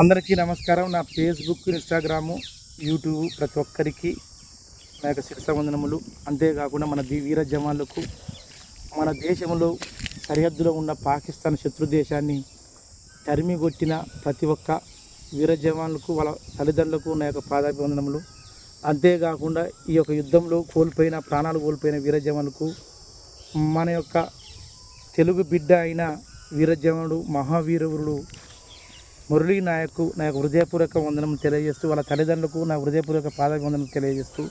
అందరికీ నమస్కారం. నా ఫేస్బుక్, ఇన్స్టాగ్రాము, యూట్యూబ్ ప్రతి ఒక్కరికి నా యొక్క శిరసవందనములు. అంతేకాకుండా మన వీర జవాన్లకు, మన దేశంలో సరిహద్దులో ఉన్న పాకిస్తాన్ శత్రు దేశాన్ని తరిమి కొట్టిన ప్రతి ఒక్క వీర జవాన్లకు, వాళ్ళ తల్లిదండ్రులకు నా యొక్క పాదాభివందనములు. అంతేకాకుండా ఈ యొక్క యుద్ధంలో ప్రాణాలు కోల్పోయిన వీర జవాన్లకు, మన యొక్క తెలుగు బిడ్డ అయిన వీర జవానుడు మహావీరుడు మురళీ నాయక్ నా యొక్క హృదయపూర్వక వందనం తెలియజేస్తూ, వాళ్ళ తల్లిదండ్రులకు నా హృదయపూర్వక పాదాభివందనం తెలియజేస్తూ,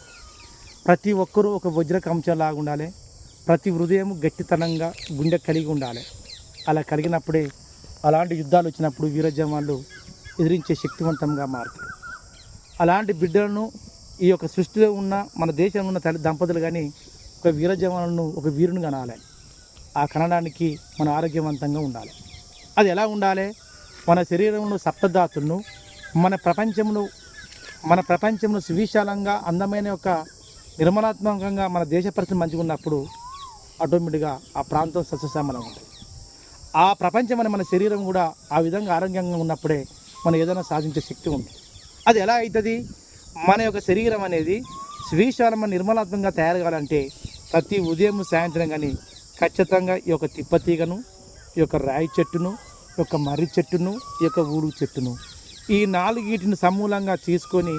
ప్రతి ఒక్కరూ ఒక వజ్ర కంచంలాగా ఉండాలి. ప్రతి హృదయం గట్టితనంగా గుండె కలిగి ఉండాలి. అలా కలిగినప్పుడే అలాంటి యుద్ధాలు వచ్చినప్పుడు వీర జవాన్లు ఎదిరించే శక్తివంతంగా మారుతారు. అలాంటి బిడ్డలను ఈ యొక్క సృష్టిలో ఉన్న మన దేశంలో ఉన్న దంపతులు కానీ ఒక వీర జవానులను ఒక వీరుని కనాలి. ఆ కనడానికి మన ఆరోగ్యవంతంగా ఉండాలి. అది ఎలా ఉండాలి? మన శరీరంలో సప్తధాతులను మన ప్రపంచంలో సువిశాలంగా అందమైన ఒక నిర్మలాత్మకంగా మన దేశ పరిస్థితి మంచిగా ఉన్నప్పుడు ఆటోమేటిక్గా ఆ ప్రాంతం సస్యశ్యామలంగా ఉంటుంది. ఆ ప్రపంచం మన శరీరం కూడా ఆ విధంగా ఆరోగ్యంగా ఉన్నప్పుడే మనం ఏదైనా సాధించే శక్తి ఉంటుంది. అది ఎలా అవుతుంది? మన యొక్క శరీరం అనేది సువిశాలమైన నిర్మలాత్మకంగా తయారు కావాలంటే ప్రతి ఉదయం సాయంత్రం కానీ ఖచ్చితంగా ఈ యొక్క తిప్పతీగను, ఈ యొక్క రాయి చెట్టును, ఈ యొక్క మర్రి చెట్టును, ఈ యొక్క ఊరు చెట్టును, ఈ నాలుగిటిని సమూలంగా తీసుకొని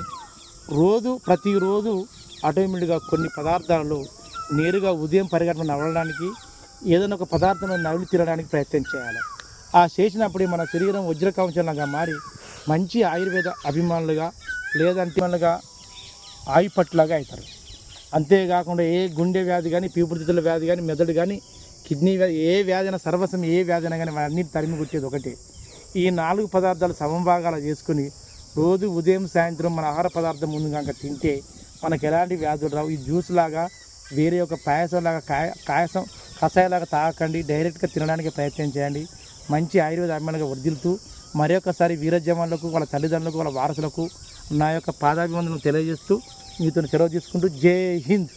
ప్రతిరోజు ఆటోమేటిక్గా కొన్ని పదార్థాలు నేరుగా ఉదయం పరిగెట్టడం నవ్వడానికి ఏదైనా ఒక పదార్థం నవ్వులు తినడానికి ప్రయత్నం చేయాలి. ఆ చేసినప్పుడే మన శరీరం వజ్రకవచంలాగా మారి మంచి ఆయుర్వేద అభిమానులుగా లేదంటే ఆయుపట్లాగా అవుతారు. అంతేకాకుండా ఏ గుండె వ్యాధి కానీ, పీపుడుతిత్తుల వ్యాధి కానీ, మెదడు కానీ, కిడ్నీ వ్యాధి, ఏ వ్యాధి అయినా సర్వసం ఏ వ్యాధి అయినా కానీ అన్నిటి తరిమి కొట్టేది ఒకటి. ఈ 4 పదార్థాలు సమభాగాలు చేసుకుని రోజు ఉదయం సాయంత్రం మన ఆహార పదార్థం ముందు కనుక తింటే మనకు ఎలాంటి వ్యాధులు రావు. ఈ జ్యూస్ లాగా వేరే ఒక పాయసంలాగా కషాయలాగా తాగకండి. డైరెక్ట్గా తినడానికి ప్రయత్నం చేయండి. మంచి ఆయుర్వేద అభిమానులుగా వర్ధిల్లుతూ మరొకసారి వీర జవాన్లకు, వాళ్ళ తల్లిదండ్రులకు, వాళ్ళ వారసులకు నా యొక్క పాదాభివందనలు తెలియజేస్తూ మీతో సెలవు తీసుకుంటూ జై హింద్.